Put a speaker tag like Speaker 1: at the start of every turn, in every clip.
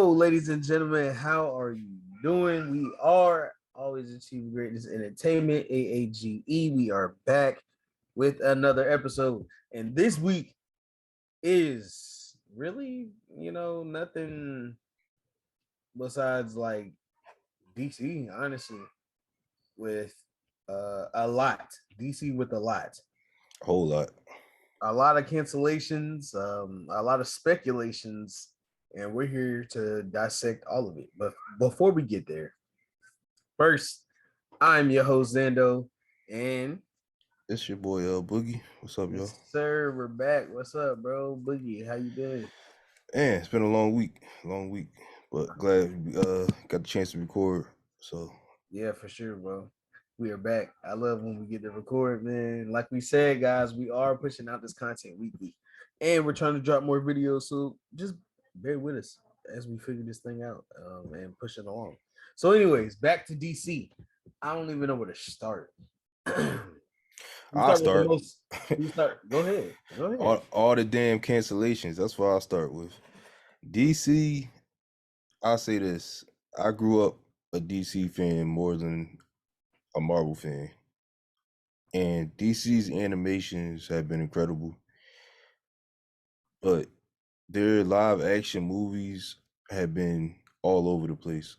Speaker 1: Hello, ladies and gentlemen. How are you doing? We are always achieving greatness entertainment, AAGE. We are back with another episode. And this week is really, nothing besides like DC, honestly, with a lot. DC with a lot.
Speaker 2: Whole lot.
Speaker 1: A lot of cancellations, a lot of speculations, and we're here to dissect all of it. But before we get there, first, I'm your host Zando, and
Speaker 2: It's your boy Boogie. What's up, y'all?
Speaker 1: yes, sir, we're back. What's up, bro? Boogie, how you been?
Speaker 2: And it's been a long week, but glad we got the chance to record. So
Speaker 1: Yeah, for sure, bro. We are back. I love when we get to record, man. Like we said, guys, we are pushing out this content weekly, and we're trying to drop more videos. So just bear with us as we figure this thing out and push it along. So, anyways, back to DC. I don't even know where to start. You
Speaker 2: I'll
Speaker 1: start with the
Speaker 2: start.
Speaker 1: most. You start. Go ahead. Go ahead.
Speaker 2: all the damn cancellations. That's what I'll start with. DC. I'll say this. I grew up a DC fan more than a Marvel fan, and DC's animations have been incredible, but their live action movies have been all over the place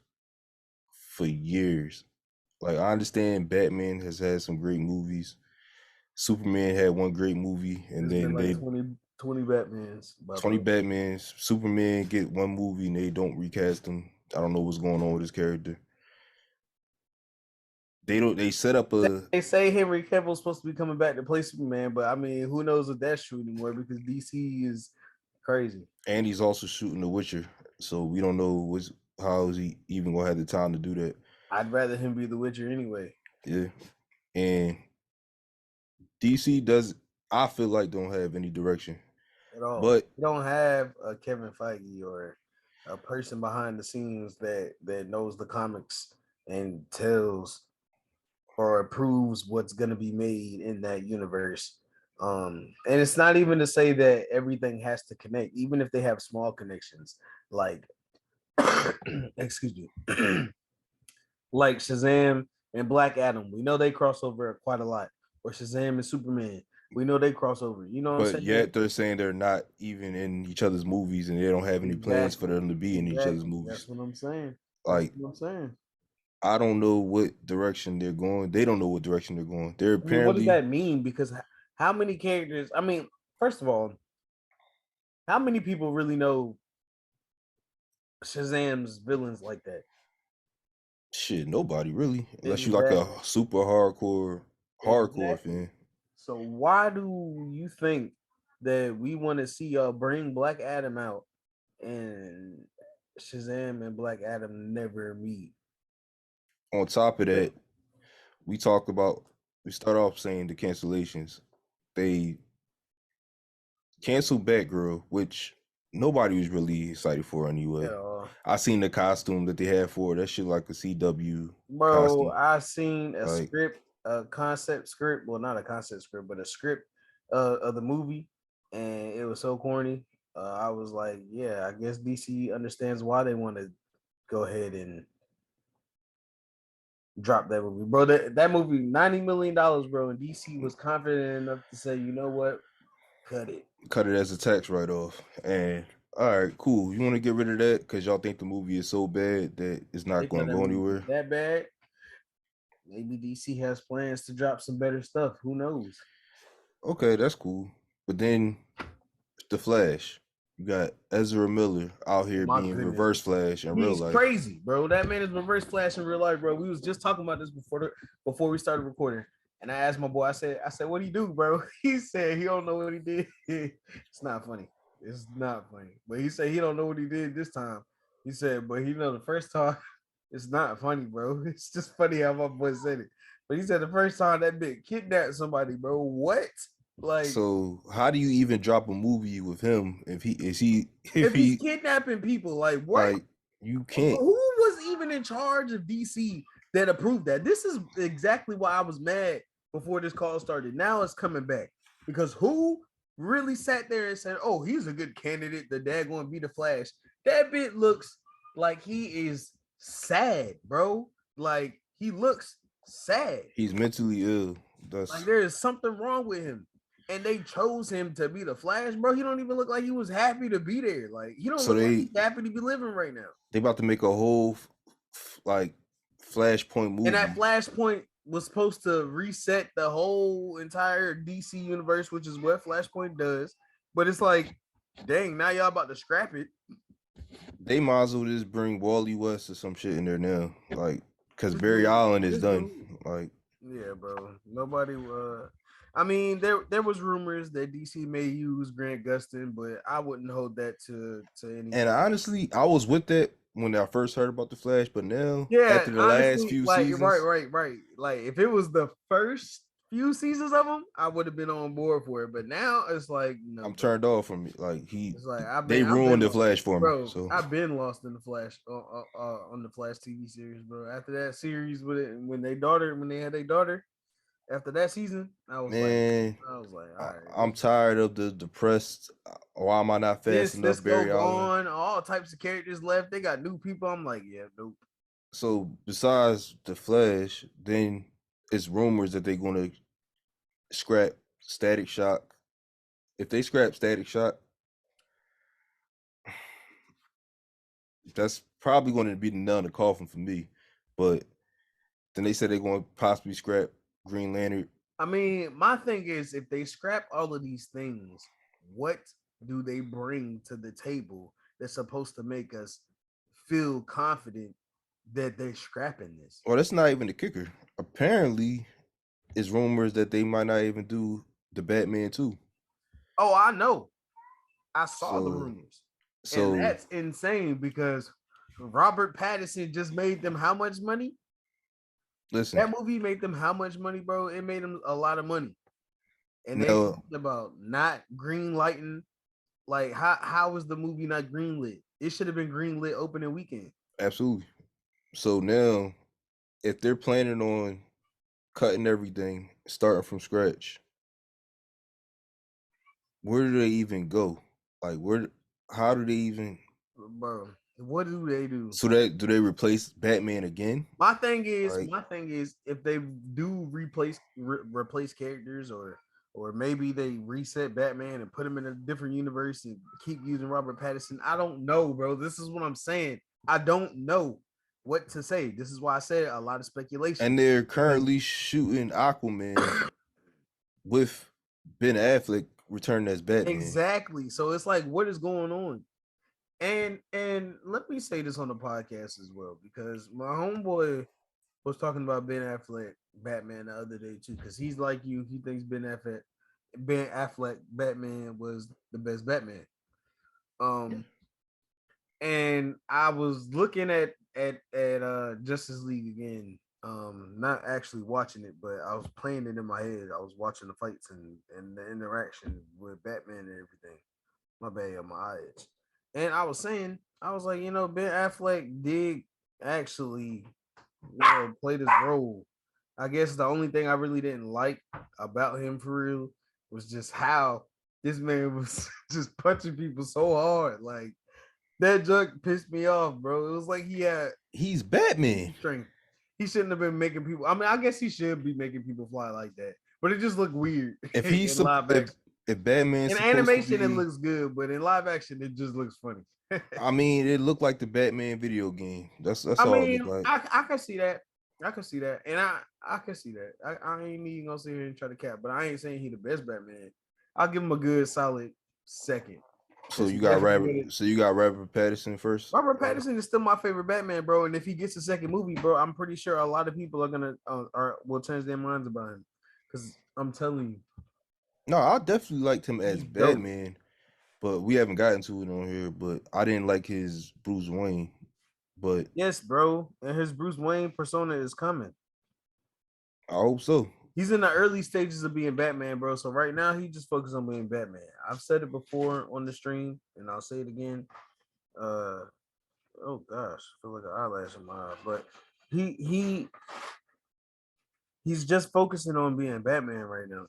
Speaker 2: for years. Like I understand Batman has had some great movies. Superman had one great movie, and
Speaker 1: It's been
Speaker 2: then
Speaker 1: like
Speaker 2: they
Speaker 1: 20 Batmans, by
Speaker 2: 20
Speaker 1: bro.
Speaker 2: Batmans. Superman get one movie and they don't recast him. I don't know what's going on with his character. They set up a
Speaker 1: They say Henry Cavill's supposed to be coming back to play Superman, but I mean, who knows if that's true anymore because DC is crazy.
Speaker 2: and he's also shooting The Witcher, so we don't know how is he even gonna have the time to do that.
Speaker 1: I'd rather him be the Witcher anyway.
Speaker 2: Yeah, and DC does I feel like don't have any direction,
Speaker 1: At all.
Speaker 2: but
Speaker 1: You don't have a Kevin Feige or a person behind the scenes that knows the comics and tells or approves what's going to be made in that universe. And it's not even to say that everything has to connect, even if they have small connections, like excuse me, like Shazam and Black Adam. We know they cross over quite a lot. Or Shazam and Superman. We know they cross over. You know what
Speaker 2: but
Speaker 1: I'm saying?
Speaker 2: yet they're saying they're not even in each other's movies, and they don't have any plans for
Speaker 1: Exactly.
Speaker 2: them to be in each other's
Speaker 1: Exactly.
Speaker 2: movies.
Speaker 1: That's what I'm saying. That's
Speaker 2: Like
Speaker 1: what I'm saying.
Speaker 2: I don't know what direction they're going. They don't know what direction they're going. They're
Speaker 1: I mean, what does
Speaker 2: apparently
Speaker 1: that mean? Because how many characters? I mean, first of all, how many people really know Shazam's villains like that?
Speaker 2: shit. Nobody really, unless you like a
Speaker 1: Exactly.
Speaker 2: super hardcore
Speaker 1: Exactly.
Speaker 2: fan.
Speaker 1: So why do you think that we want to see y'all bring Black Adam out and Shazam and Black Adam never meet?
Speaker 2: On top of that, we talk about we start off saying the cancellations. They canceled Batgirl, which nobody was really excited for anyway.
Speaker 1: At all.
Speaker 2: I seen the costume that they had for it. That shit like a CW
Speaker 1: Bro,
Speaker 2: costume.
Speaker 1: I seen a
Speaker 2: Like
Speaker 1: script, a concept script. Well, not a concept script, but a script of the movie, and it was so corny. I was like, yeah, I guess DC understands why they want to go ahead and drop that movie, bro. That movie, $90 million, bro, and DC was confident enough to say, you know what, cut it.
Speaker 2: cut it as a tax write off. And all right, cool. You want to get rid of that because y'all think the movie is so bad that it's
Speaker 1: They
Speaker 2: not
Speaker 1: thought
Speaker 2: going to
Speaker 1: that
Speaker 2: go
Speaker 1: movie was
Speaker 2: anywhere.
Speaker 1: that bad. Maybe DC has plans to drop some better stuff. Who knows?
Speaker 2: Okay, that's cool. But then the Flash, you got Ezra Miller out
Speaker 1: Oh
Speaker 2: here
Speaker 1: my
Speaker 2: being
Speaker 1: goodness.
Speaker 2: Reverse Flash in real
Speaker 1: He's
Speaker 2: life.
Speaker 1: crazy, bro. That man is Reverse Flash in real life, bro. We was just talking about this before we started recording. And I asked my boy, I said, what do you do, bro? He said he don't know what he did. It's not funny. It's not funny. But he said he don't know what he did this time. He said, but he know the first time, it's not funny, bro. It's just funny how my boy said it. But he said the first time that bitch kidnapped somebody, bro. What? Like,
Speaker 2: So how do you even drop a movie with him if
Speaker 1: if he's kidnapping people, like what?
Speaker 2: like you can't.
Speaker 1: Who was even in charge of DC that approved that? This is exactly why I was mad before this call started. Now it's coming back because who really sat there and said, "Oh, he's a good candidate. The dad going to be the Flash." That bit looks Like he is sad, bro. Like he looks sad.
Speaker 2: He's mentally ill.
Speaker 1: Like
Speaker 2: That's
Speaker 1: there is something wrong with him. And they chose him to be the Flash, bro. He don't even look like he was happy to be there. Like he don't
Speaker 2: so
Speaker 1: look like
Speaker 2: they
Speaker 1: he's happy to be living right now.
Speaker 2: they about to make a whole like Flashpoint
Speaker 1: And that
Speaker 2: movie.
Speaker 1: Flashpoint was supposed to reset the whole entire DC universe, which is what Flashpoint does. But it's like, dang, now y'all about to scrap it.
Speaker 2: They might as well just bring Wally West or some shit in there now, like because
Speaker 1: This
Speaker 2: Barry
Speaker 1: dude,
Speaker 2: Allen is
Speaker 1: this
Speaker 2: done.
Speaker 1: dude,
Speaker 2: Like,
Speaker 1: yeah, bro. Nobody. I mean, there was rumors that DC may use Grant Gustin, but I wouldn't hold that to
Speaker 2: and
Speaker 1: anything.
Speaker 2: honestly, I was with that when I first heard about the Flash, but now
Speaker 1: Yeah,
Speaker 2: after the last
Speaker 1: honestly,
Speaker 2: few
Speaker 1: like
Speaker 2: seasons,
Speaker 1: right. Like if it was the first few seasons of them, I would have been on board for it. But now it's like, no,
Speaker 2: I'm
Speaker 1: bro.
Speaker 2: turned off from it. Like
Speaker 1: It's like
Speaker 2: they
Speaker 1: I've been
Speaker 2: ruined the
Speaker 1: lost,
Speaker 2: Flash for me.
Speaker 1: bro.
Speaker 2: So
Speaker 1: I've been lost in the Flash on the Flash TV series, bro. After that series, when they had their daughter, after that season,
Speaker 2: man,
Speaker 1: I was like, all right,
Speaker 2: I'm tired of the depressed. Why am I not fast
Speaker 1: this
Speaker 2: enough,
Speaker 1: Cisco
Speaker 2: Barry Allen?
Speaker 1: gone, all types of characters left. They got new people. I'm like, yeah, nope.
Speaker 2: So besides the Flash, then it's rumors that they're gonna scrap Static Shock. If they scrap Static Shock, that's probably going to be the nail in the coffin for me. But then they said they're going to possibly scrap Green Lantern.
Speaker 1: I mean, my thing is, if they scrap all of these things, what do they bring to the table that's supposed to make us feel confident that they're scrapping this?
Speaker 2: Well, that's not even the kicker. Apparently, it's rumors that they might not even do the Batman 2.
Speaker 1: Oh, I know. I saw the
Speaker 2: So,
Speaker 1: rumors. And
Speaker 2: so
Speaker 1: that's insane because Robert Pattinson just made them how much money?
Speaker 2: listen.
Speaker 1: That movie made them how much money, bro? It made them a lot of money. And they
Speaker 2: Now,
Speaker 1: talked about not green lighting. Like, how was the movie not green lit? It should have been green lit opening weekend.
Speaker 2: absolutely. So now, if they're planning on cutting everything, starting from scratch, where do they even go? Like, where? How do they even?
Speaker 1: Bro, what do they do?
Speaker 2: So that do they replace Batman again?
Speaker 1: My thing is,
Speaker 2: Like,
Speaker 1: if they do replace characters, or maybe they reset Batman and put him in a different universe and keep using Robert Pattinson. I don't know, bro. This is what I'm saying. I don't know what to say. This is why I said a lot of speculation.
Speaker 2: and they're
Speaker 1: Because
Speaker 2: currently shooting Aquaman with Ben Affleck returning as Batman.
Speaker 1: exactly. So it's like, what is going on? And let me say this on the podcast as well, because my homeboy was talking about Ben Affleck Batman the other day too, because he's like you, he thinks Ben Affleck Batman was the best Batman. Um, and I was looking at Justice League again. Not actually watching it, but I was playing it in my head. I was watching the fights and the interaction with Batman and everything. My bad, on my eyes. And I was saying, I was like, Ben Affleck did actually, play this role. I guess the only thing I really didn't like about him for real was just how this man was just punching people so hard. Like that junk pissed me off, bro. It was like he had
Speaker 2: He's Batman.
Speaker 1: strength. He shouldn't have been making people. I mean, I guess he should be making people fly like that, but it just looked weird
Speaker 2: If he's
Speaker 1: in live action.
Speaker 2: if Batman's
Speaker 1: In
Speaker 2: supposed to
Speaker 1: animation, it
Speaker 2: be,
Speaker 1: looks good, but in live action, it just looks funny.
Speaker 2: I mean, it looked like the Batman video game. That's
Speaker 1: I
Speaker 2: all it looked
Speaker 1: mean,
Speaker 2: like.
Speaker 1: I can see that. I can see that, and I can see that. I ain't even gonna sit here and try to cap, but I ain't saying he the best Batman. I'll give him a good solid second.
Speaker 2: So
Speaker 1: He
Speaker 2: you got
Speaker 1: definitely
Speaker 2: Robert Pattinson first.
Speaker 1: Robert Pattinson is still my favorite Batman, bro. And if he gets a second movie, bro, I'm pretty sure a lot of people are gonna will change their minds about him. Because I'm telling you,
Speaker 2: No, I definitely liked him as
Speaker 1: he's dope.
Speaker 2: Batman, but we haven't gotten to it on here. But I didn't like his Bruce Wayne. But
Speaker 1: Yes, bro. And his Bruce Wayne persona is coming.
Speaker 2: I hope so.
Speaker 1: He's in the early stages of being Batman, bro. So right now he just focuses on being Batman. I've said it before on the stream, and I'll say it again. Oh gosh, I feel like an eyelash in my eye. But he he's just focusing on being Batman right now.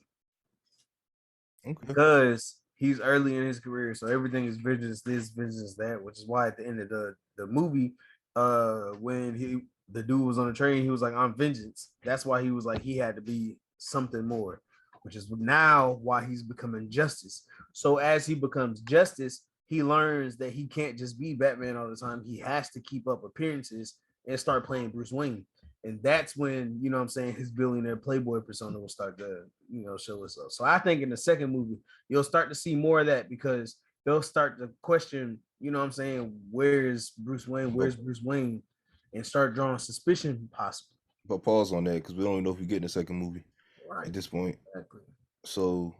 Speaker 2: Okay.
Speaker 1: Because he's early in his career, so everything is vengeance this, vengeance that, which is why at the end of the movie, when the dude was on the train, he was like, "I'm vengeance." That's why he was like he had to be something more, which is now why he's becoming justice. So as he becomes justice, he learns that he can't just be Batman all the time. He has to keep up appearances and start playing Bruce Wayne. And that's when, you know what I'm saying, his billionaire playboy persona will start to, show itself. So I think in the second movie, you'll start to see more of that because they'll start to question, you know what I'm saying, where is Bruce Wayne?
Speaker 2: But
Speaker 1: Where's Bruce Wayne? And start drawing suspicion possible.
Speaker 2: but pause on that because we don't even know if we get in the second movie
Speaker 1: Right.
Speaker 2: at this point.
Speaker 1: Exactly.
Speaker 2: So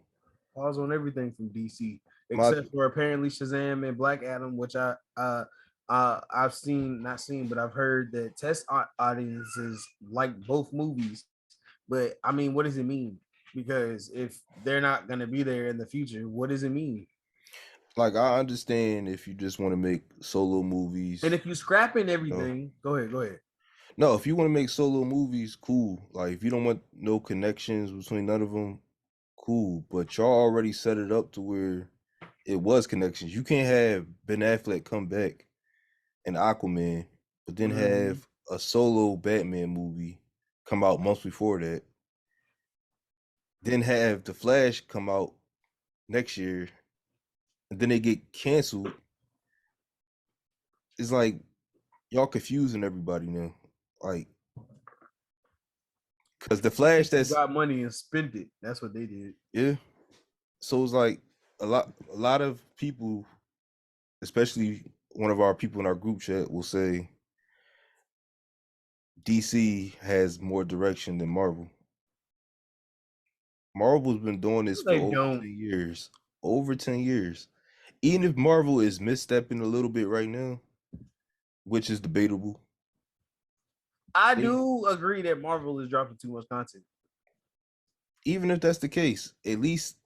Speaker 1: Pause on everything from DC,
Speaker 2: my
Speaker 1: except for apparently Shazam and Black Adam, which I've seen, not seen, but I've heard that test audiences like both movies. But I mean, what does it mean? Because if they're not gonna be there in the future, what does it mean?
Speaker 2: like I understand if you just want to make solo movies.
Speaker 1: And if you scrapping
Speaker 2: No,
Speaker 1: everything, go ahead, go ahead.
Speaker 2: no, if you want to make solo movies, cool. Like if you don't want no connections between none of them, cool. But y'all already set it up to where it was connections. You can't have Ben Affleck come back in Aquaman, but then
Speaker 1: Mhm.
Speaker 2: have a solo Batman movie come out months before that. Then have The Flash come out next year, and then they get canceled. It's like y'all confusing everybody now. Like, cause The
Speaker 1: They
Speaker 2: Flash,
Speaker 1: just
Speaker 2: that's
Speaker 1: got money and spent it. That's what they did.
Speaker 2: yeah. So it's like a lot of people, especially one of our people in our group chat, will say DC has more direction than Marvel. Marvel's been doing this for
Speaker 1: They
Speaker 2: over
Speaker 1: don't.
Speaker 2: 10 years. Over 10 years. Even if Marvel is misstepping a little bit right now, which is debatable,
Speaker 1: I
Speaker 2: they
Speaker 1: do agree that Marvel is dropping too much content.
Speaker 2: even if that's the case, at least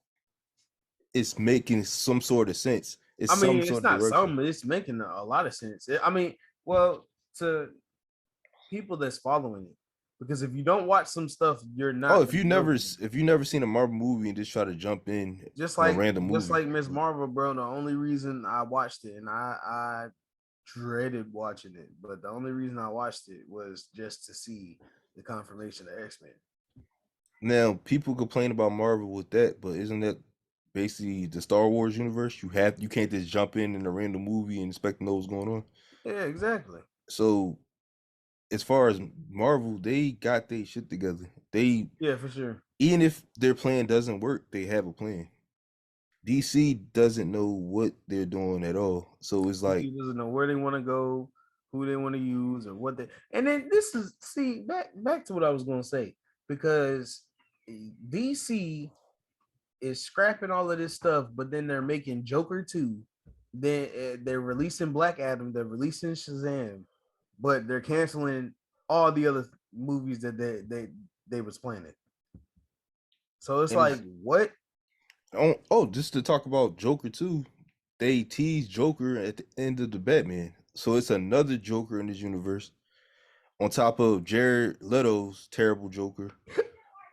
Speaker 2: it's making some sort of sense. It's
Speaker 1: I
Speaker 2: some
Speaker 1: mean, it's
Speaker 2: sort of
Speaker 1: not
Speaker 2: direction.
Speaker 1: some. It's making a lot of sense. I mean, well, to people that's following it, because if you don't watch some stuff, you're
Speaker 2: Oh,
Speaker 1: not
Speaker 2: if
Speaker 1: gonna
Speaker 2: you
Speaker 1: know.
Speaker 2: never if you never seen a Marvel movie and just try to jump in
Speaker 1: Just
Speaker 2: on a
Speaker 1: like
Speaker 2: random
Speaker 1: just
Speaker 2: movie,
Speaker 1: like Miss Marvel, bro. The only reason I watched it, and I dreaded watching it, but the only reason I watched it was just to see the confirmation of X-Men.
Speaker 2: now people complain about Marvel with that, but isn't that basically the Star Wars universe? You can't just jump in a random movie and expect to know what's going on.
Speaker 1: Yeah, exactly.
Speaker 2: So as far as Marvel, they got their shit together. They
Speaker 1: Yeah, for sure.
Speaker 2: even if their plan doesn't work, they have a plan. DC doesn't know what they're doing at all. So it's like,
Speaker 1: DC doesn't know where they want to go, who they want to use, or what they. And then this is see back to what I was going to say, because DC is scrapping all of this stuff, but then they're making Joker 2. Then they're releasing Black Adam, they're releasing Shazam, but they're canceling all the other movies that they was planning. So it's
Speaker 2: and
Speaker 1: like,
Speaker 2: it's
Speaker 1: what?
Speaker 2: just to talk about Joker too. They tease Joker at the end of the Batman, so it's another Joker in this universe. On top of Jared Leto's terrible Joker,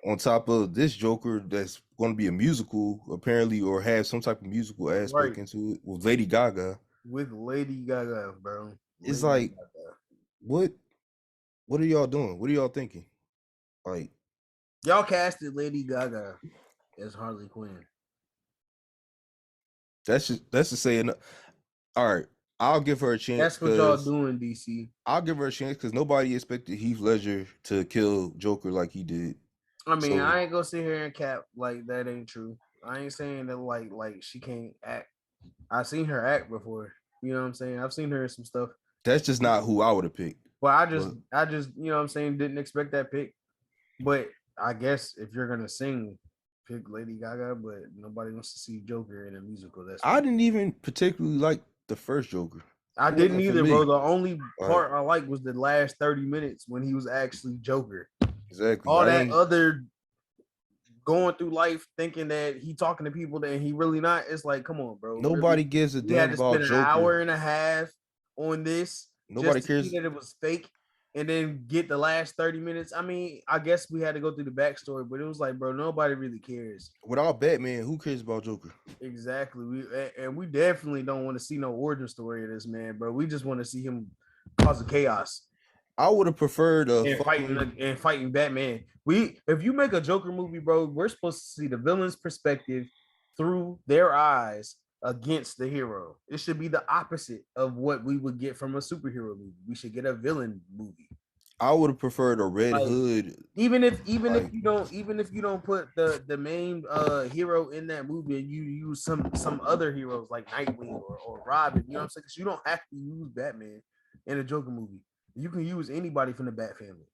Speaker 2: on top of this Joker that's going to be a musical apparently, or have some type of musical aspect
Speaker 1: Right.
Speaker 2: into it with Lady Gaga.
Speaker 1: With Lady Gaga, bro.
Speaker 2: It's
Speaker 1: Lady
Speaker 2: like,
Speaker 1: Gaga.
Speaker 2: what what are y'all doing? What are y'all thinking? Like,
Speaker 1: Y'all casted Lady Gaga as Harley Quinn.
Speaker 2: that's to say, all right, I'll give her a chance
Speaker 1: That's what y'all
Speaker 2: because
Speaker 1: doing, DC.
Speaker 2: I'll give her a chance because nobody expected Heath Ledger to kill Joker like he did.
Speaker 1: I mean,
Speaker 2: So
Speaker 1: I ain't gonna sit here and cap like that ain't true. I ain't saying that like she can't act. I seen her act before. You know what I'm saying? I've seen her in some stuff.
Speaker 2: that's just not who I would have picked.
Speaker 1: But I just
Speaker 2: But
Speaker 1: I just, you know what I'm saying, didn't expect that pick. But I guess if you're gonna sing, pick Lady Gaga, but nobody wants to see Joker in a musical. That's
Speaker 2: I
Speaker 1: fine.
Speaker 2: didn't even particularly like the first Joker.
Speaker 1: I
Speaker 2: It
Speaker 1: didn't
Speaker 2: wasn't for
Speaker 1: either, bro.
Speaker 2: me.
Speaker 1: The only
Speaker 2: Like,
Speaker 1: part I liked was the last 30 minutes when he was actually Joker.
Speaker 2: exactly.
Speaker 1: All
Speaker 2: I
Speaker 1: that
Speaker 2: didn't.
Speaker 1: other going through life thinking that he talking to people that he really not. It's like, come on, bro. Really?
Speaker 2: Nobody gives a
Speaker 1: We had
Speaker 2: damn
Speaker 1: to
Speaker 2: about
Speaker 1: spend an
Speaker 2: Joker.
Speaker 1: hour and a half on this
Speaker 2: Nobody
Speaker 1: just to see
Speaker 2: cares.
Speaker 1: that it was fake. and then get the last 30 minutes. I mean, I guess we had to go through the backstory, but it was like, bro, nobody really cares.
Speaker 2: Without Batman, who cares about Joker?
Speaker 1: Exactly. We definitely don't want to see no origin story of this man, bro. We just want to see him causing chaos
Speaker 2: I would have preferred a
Speaker 1: and
Speaker 2: fucking.
Speaker 1: fighting Batman. If you make a Joker movie, bro, we're supposed to see the villain's perspective through their eyes against the hero. It should be the opposite of what we would get from a superhero movie. We should get a villain movie.
Speaker 2: I would have preferred a Red
Speaker 1: Like
Speaker 2: Hood.
Speaker 1: even if
Speaker 2: Like
Speaker 1: you don't put the main hero in that movie and you use some other heroes like Nightwing or Robin, you know what I'm saying? Because you don't have to use Batman in a Joker movie. You can use anybody from the Bat family.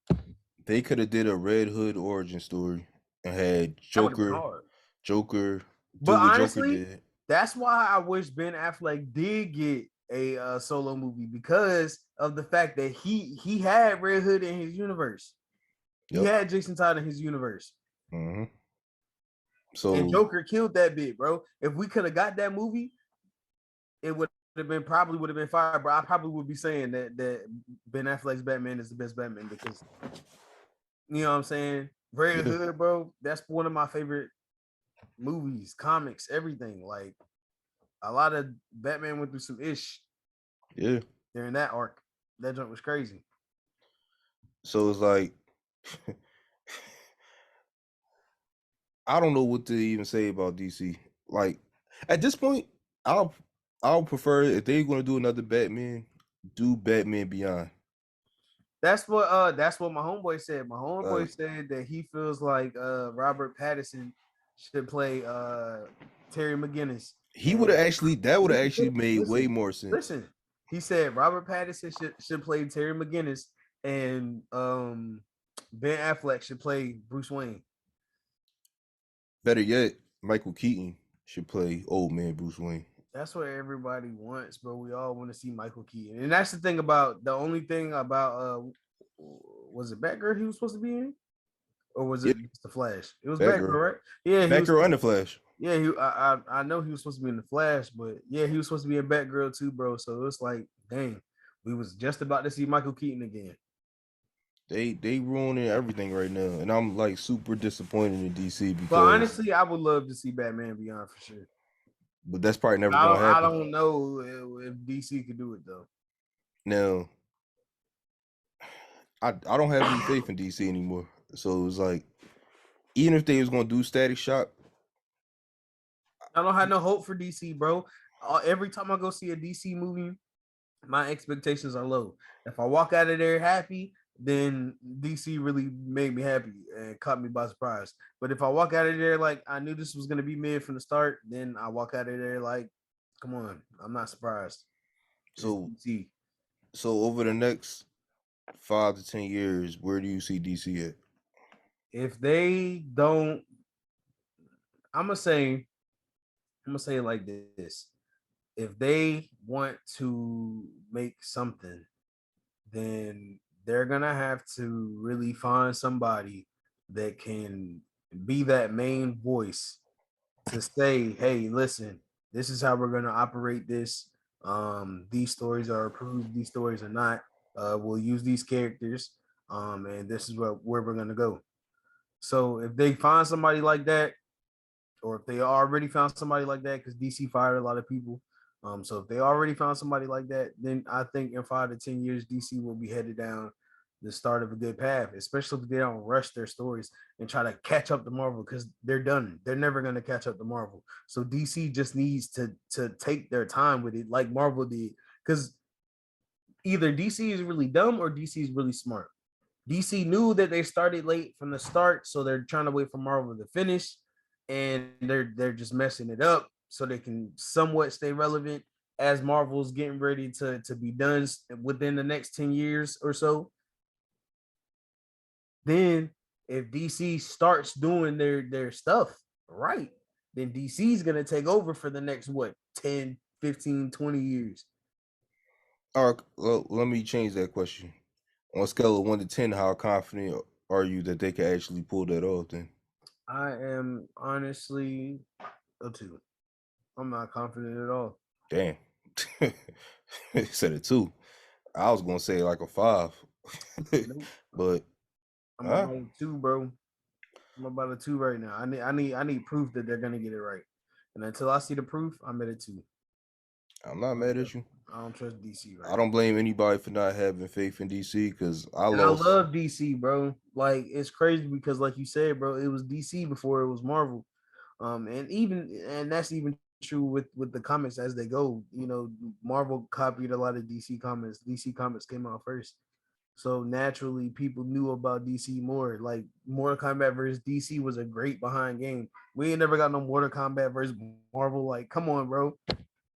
Speaker 2: they could have did a Red Hood origin story and had
Speaker 1: That would have been
Speaker 2: Joker,
Speaker 1: hard.
Speaker 2: Joker do
Speaker 1: But
Speaker 2: what Joker
Speaker 1: honestly,
Speaker 2: did.
Speaker 1: that's why I wish Ben Affleck did get a solo movie because of the fact that he had Red Hood in his universe. He
Speaker 2: Yep.
Speaker 1: had Jason Todd in his universe.
Speaker 2: Mm-hmm.
Speaker 1: And
Speaker 2: So
Speaker 1: Joker killed that bit, bro. If we could have got that movie, it would have been fire, bro. I probably would be saying that Ben Affleck's Batman is the best Batman because you know what I'm saying? Red
Speaker 2: yeah,
Speaker 1: Hood, bro. That's one of my favorite movies, comics, everything. Like a lot of Batman went through some ish
Speaker 2: yeah.
Speaker 1: during that arc. That joint was crazy.
Speaker 2: So it's like I don't know what to even say about DC. Like at this point, I'll prefer if they're gonna do another Batman, do Batman Beyond.
Speaker 1: That's what my homeboy said. My homeboy
Speaker 2: Like
Speaker 1: said that he feels like Robert Pattinson should play Terry McGinnis.
Speaker 2: he would
Speaker 1: And
Speaker 2: have actually that would have actually made way
Speaker 1: listen,
Speaker 2: more sense.
Speaker 1: listen. He said Robert Pattinson should play Terry McGinnis and Ben Affleck should play Bruce Wayne.
Speaker 2: Better yet, Michael Keaton should play old man Bruce Wayne.
Speaker 1: That's what everybody wants, bro. We all want to see Michael Keaton. And that's the thing about the only thing about was it Batgirl he was supposed to be in? Or was
Speaker 2: Yeah,
Speaker 1: it just the Flash? It was Batgirl,
Speaker 2: Batgirl.
Speaker 1: right? Yeah, he was
Speaker 2: Batgirl and the Flash.
Speaker 1: yeah, I know he was supposed to be in the Flash, but yeah, he was supposed to be in Batgirl too, bro. So it's like, dang, we was just about to see Michael Keaton again.
Speaker 2: They ruining everything right now. And I'm like super disappointed in DC
Speaker 1: But
Speaker 2: because
Speaker 1: honestly, I would love to see Batman Beyond for sure.
Speaker 2: but that's probably never
Speaker 1: I
Speaker 2: gonna
Speaker 1: don't I
Speaker 2: happen.
Speaker 1: don't know if DC could do it though.
Speaker 2: Now I don't have any faith in DC anymore. So it's like even if they was gonna do Static Shock,
Speaker 1: I don't have no hope for DC, bro. Every time I go see a DC movie, my expectations are low. If I walk out of there happy, then DC really made me happy and caught me by surprise. But if I walk out of there like I knew this was gonna be mid from the start, then I walk out of there like, come on, I'm not surprised.
Speaker 2: so
Speaker 1: DC.
Speaker 2: so over the next 5 to 10 years, where do you see DC at?
Speaker 1: If they don't, I'm gonna say it like this. If they want to make something, then they're gonna have to really find somebody that can be that main voice to say, hey, listen, this is how we're gonna operate this. These stories are approved, these stories are not. We'll use these characters, and this is where we're gonna go. So if they find somebody like that, or if they already found somebody like that, because DC fired a lot of people. So if they already found somebody like that, then I think in 5 to 10 years, DC will be headed down the start of a good path, especially if they don't rush their stories and try to catch up to Marvel because they're done. They're never going to catch up to Marvel. So DC just needs to take their time with it, like Marvel did, because either DC is really dumb or DC is really smart. DC knew that they started late from the start, so they're trying to wait for Marvel to finish, and they're just messing it up so they can somewhat stay relevant as Marvel's getting ready to be done within the next 10 years or so. Then if DC starts doing their stuff right, then DC is going to take over for the next what 10, 15, 20 years.
Speaker 2: All right, well, let me change that question. On a scale of 1 to 10, how confident are you that they can actually pull that off then?
Speaker 1: I am honestly a 2. I'm not confident at all.
Speaker 2: Damn. Said it 2. I was gonna say like a 5.
Speaker 1: Nope.
Speaker 2: But
Speaker 1: I'm about a two, bro. I'm about a two right now. I need proof that they're gonna get it right. And until I see the proof, I'm at a two.
Speaker 2: I'm not mad at you.
Speaker 1: I don't trust DC right
Speaker 2: I
Speaker 1: now.
Speaker 2: don't blame anybody for not having faith in DC because I
Speaker 1: And I
Speaker 2: lost.
Speaker 1: love DC, bro. Like it's crazy because, like you said, bro, it was DC before it was Marvel. And that's even true with the comics as they go. You know, Marvel copied a lot of DC comics. DC comics came out first. So naturally, people knew about DC more. Like Mortal Kombat versus DC was a great behind game. We ain't never got no Mortal Kombat versus Marvel. Like, come on, bro.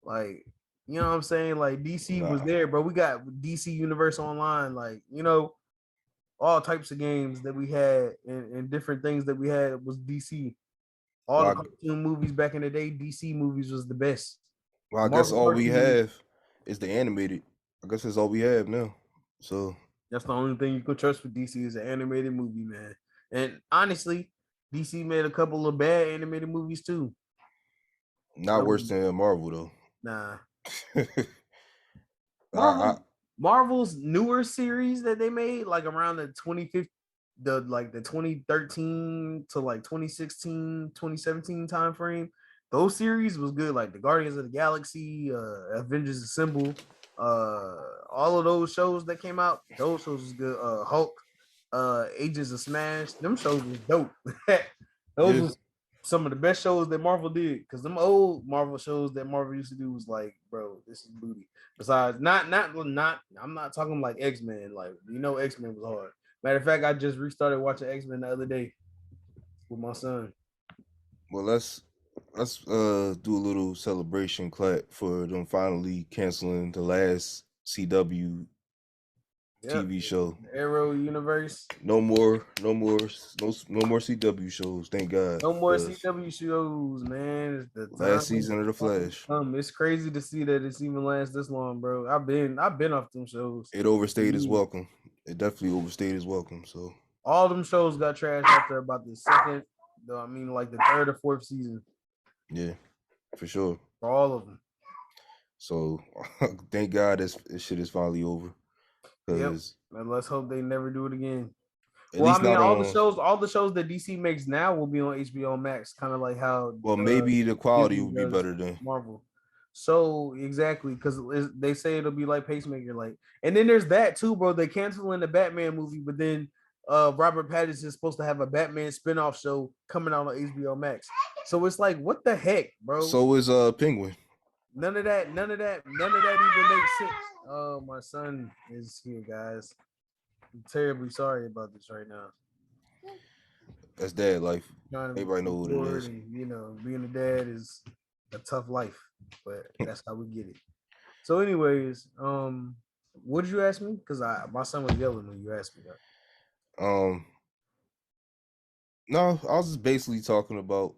Speaker 1: Like, you know what I'm saying? Like DC was
Speaker 2: Nah.
Speaker 1: there, bro. We got DC Universe Online. Like, all types of games that we had and different things that we had was DC. All the
Speaker 2: Well,
Speaker 1: cartoon movies back in the day, DC movies was the best.
Speaker 2: I guess
Speaker 1: Marvel
Speaker 2: all we
Speaker 1: cartoons,
Speaker 2: have is the animated. I guess that's all we have now. So
Speaker 1: that's the only thing you can trust with DC is an animated movie, man. And honestly, DC made a couple of bad animated movies too.
Speaker 2: not worse than Marvel though.
Speaker 1: Nah,
Speaker 2: I
Speaker 1: Marvel's newer series that they made, like around the 2015, the 2013 to like 2016, 2017 time frame, those series was good. Like the Guardians of the Galaxy, Avengers Assemble, all of those shows that came out, those shows was good. Hulk, Agents of Smash, them shows was dope. Those
Speaker 2: yeah.
Speaker 1: was some of the best shows that Marvel did, because them old Marvel shows that Marvel used to do was like, bro, this is booty. Besides, not, I'm not talking like X-Men. Like, X-Men was hard. Matter of fact, I just restarted watching X-Men the other day with my son.
Speaker 2: Well, let's do a little celebration clap for them finally canceling the last CW
Speaker 1: Yep,
Speaker 2: TV show.
Speaker 1: the Arrow universe.
Speaker 2: No more CW shows. Thank God,
Speaker 1: No more
Speaker 2: because
Speaker 1: CW shows, man. It's the
Speaker 2: last
Speaker 1: time
Speaker 2: season of the Flash,
Speaker 1: It's crazy to see that it's even lasts this long, bro. I've been off them shows.
Speaker 2: it overstayed its welcome. It definitely overstayed its welcome. So
Speaker 1: All them shows got trashed after about the second, I mean, like the third or fourth season
Speaker 2: yeah, for sure.
Speaker 1: for all of them.
Speaker 2: So thank God this shit is finally over.
Speaker 1: Yep.
Speaker 2: Because
Speaker 1: And let's hope they never do it again.
Speaker 2: at
Speaker 1: Well, I
Speaker 2: least
Speaker 1: mean,
Speaker 2: not
Speaker 1: all the
Speaker 2: on.
Speaker 1: shows, all the shows that DC makes now will be on HBO Max, kind of like how
Speaker 2: Well, maybe the quality
Speaker 1: Disney
Speaker 2: will be
Speaker 1: does
Speaker 2: better then.
Speaker 1: Marvel. So exactly, because they say it'll be like Pacemaker, like, and then there's that too, bro. They canceling the Batman movie, but then Robert Pattinson is supposed to have a Batman spinoff show coming out on HBO Max. So it's like, what the heck, bro?
Speaker 2: So is Penguin.
Speaker 1: None of that even makes sense. Oh, my son is here, guys. I'm terribly sorry about this right now.
Speaker 2: That's dad life.
Speaker 1: Trying to
Speaker 2: Everybody know what it
Speaker 1: record,
Speaker 2: is.
Speaker 1: and being a dad is a tough life, but that's how we get it. So, anyways, what did you ask me? Because my son was yelling when you asked me that.
Speaker 2: No, I was just basically talking about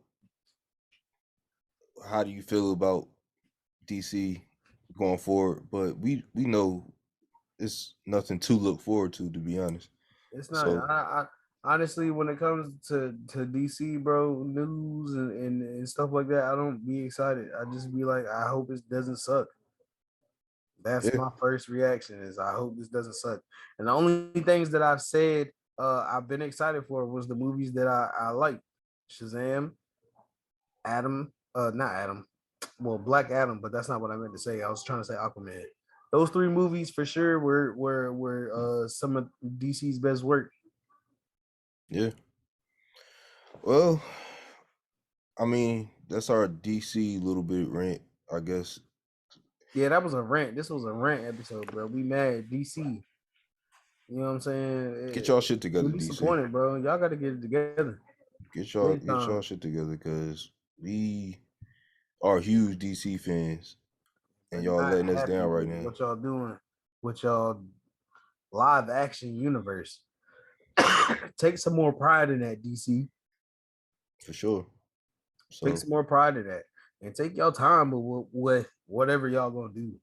Speaker 2: how do you feel about DC going forward, but we know it's nothing to look forward to be honest.
Speaker 1: It's not.
Speaker 2: So
Speaker 1: I honestly, when it comes to DC, bro, news and stuff like that, I don't be excited. I just be like, I hope it doesn't suck. That's
Speaker 2: yeah,
Speaker 1: my first reaction is I hope this doesn't suck. And the only things that I've said I've been excited for was the movies that I like. Shazam, Adam, not Adam, well, Black Adam, but that's not what I meant to say. I was trying to say Aquaman. Those three movies for sure were some of DC's best work.
Speaker 2: yeah. Well, I mean, that's our DC little bit rant, I guess.
Speaker 1: Yeah, that was a rant. This was a rant episode, bro. We mad DC. You know what I'm
Speaker 2: Get
Speaker 1: saying?
Speaker 2: y'all shit together,
Speaker 1: We
Speaker 2: DC.
Speaker 1: disappointed, bro. Y'all got to get it together. Big
Speaker 2: Get y'all
Speaker 1: time.
Speaker 2: shit together because we are huge DC fans and
Speaker 1: We're
Speaker 2: y'all
Speaker 1: not
Speaker 2: letting us
Speaker 1: happy
Speaker 2: down right
Speaker 1: with
Speaker 2: now.
Speaker 1: what y'all doing with y'all live action universe. Take some more pride in that, DC.
Speaker 2: For sure.
Speaker 1: Take
Speaker 2: So
Speaker 1: some more pride in that. And take your time with whatever y'all gonna do. You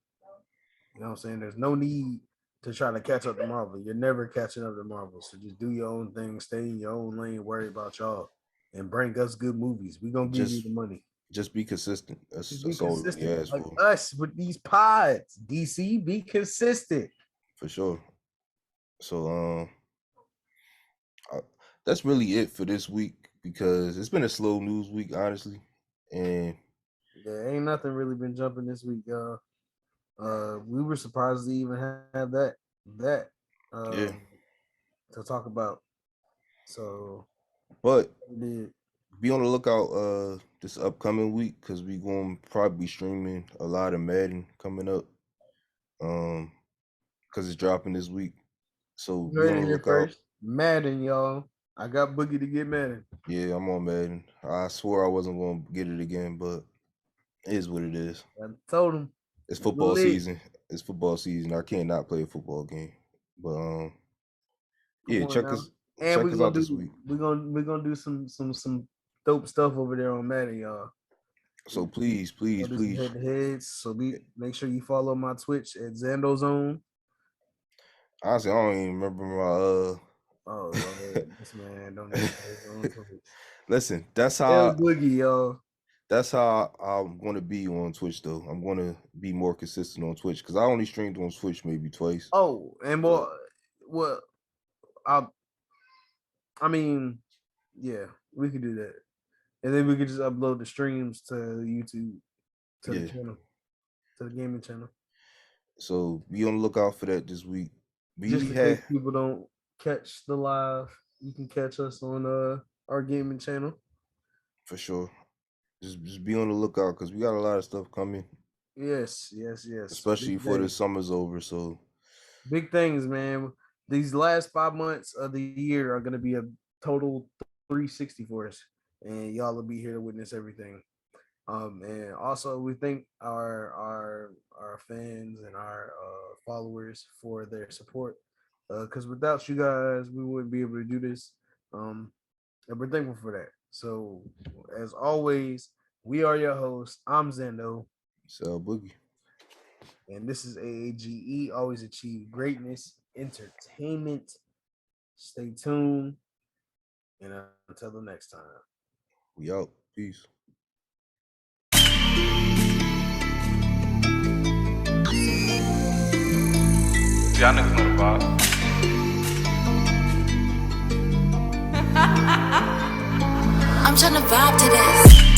Speaker 1: know what I'm saying? There's no need to try to catch up to Marvel. You're never catching up to Marvel. So just do your own thing, stay in your own lane, worry about y'all, and bring us good movies. We're gonna give you the money.
Speaker 2: just be consistent.
Speaker 1: Just be
Speaker 2: That's all we
Speaker 1: consistent.
Speaker 2: ask
Speaker 1: Like
Speaker 2: for.
Speaker 1: us with these pods. DC, be consistent.
Speaker 2: For sure. So I, that's really it for this week because it's been a slow news week, honestly. And
Speaker 1: Yeah, ain't nothing really been jumping this week, y'all. We were surprised to even have that
Speaker 2: yeah,
Speaker 1: to talk about. So
Speaker 2: but
Speaker 1: we did.
Speaker 2: be on the lookout this upcoming week because we going to probably be streaming a lot of Madden coming up um because it's dropping this week. So
Speaker 1: You
Speaker 2: be
Speaker 1: heard
Speaker 2: on
Speaker 1: it
Speaker 2: the
Speaker 1: here
Speaker 2: lookout.
Speaker 1: first. Madden, y'all. I got Boogie to get Madden.
Speaker 2: Yeah, I'm on Madden. I swore I wasn't going to get it again, but it is what it is.
Speaker 1: I told him.
Speaker 2: It's
Speaker 1: We
Speaker 2: football
Speaker 1: lit.
Speaker 2: season. It's football season. I can't not play a football game. But
Speaker 1: Come
Speaker 2: yeah,
Speaker 1: on now. And
Speaker 2: check us out this week.
Speaker 1: we're gonna do some dope stuff over there on Madden, y'all.
Speaker 2: So please, please,
Speaker 1: We'll do some
Speaker 2: please.
Speaker 1: head to heads. So make sure you follow my Twitch at Zandozone.
Speaker 2: Honestly, I don't even remember my
Speaker 1: Oh Lord, this man don't even know his own Twitch.
Speaker 2: listen,
Speaker 1: L Boogie, y'all.
Speaker 2: that's how I'm gonna be on Twitch though. I'm gonna be more consistent on Twitch because I only streamed on Twitch maybe twice.
Speaker 1: Oh, and
Speaker 2: But
Speaker 1: more. Well, I mean, yeah, we could do that, and then we could just upload the streams to YouTube, to the
Speaker 2: yeah.
Speaker 1: channel, to the gaming channel,
Speaker 2: So be on the lookout for that this week.
Speaker 1: just
Speaker 2: We
Speaker 1: in case
Speaker 2: had
Speaker 1: people don't catch the live. You can catch us on our gaming channel.
Speaker 2: for sure. Just be on the lookout because we got a lot of stuff coming,
Speaker 1: Yes, yes, yes.
Speaker 2: especially
Speaker 1: Big
Speaker 2: before the
Speaker 1: things.
Speaker 2: summer's over. So
Speaker 1: Big things, man. These last 5 months of the year are going to be a total 360 for us, and y'all will be here to witness everything. And also we thank our fans and our followers for their support. Because without you guys, we wouldn't be able to do this. And we're thankful for that. So, as always, we are your hosts. I'm Zendo.
Speaker 2: sell boogie.
Speaker 1: And this is AAGE. Always achieve greatness, entertainment. Stay tuned. And until the next time.
Speaker 2: We out. Peace.
Speaker 3: Y'all niggas know the vibe.
Speaker 4: I'm tryna vibe to this.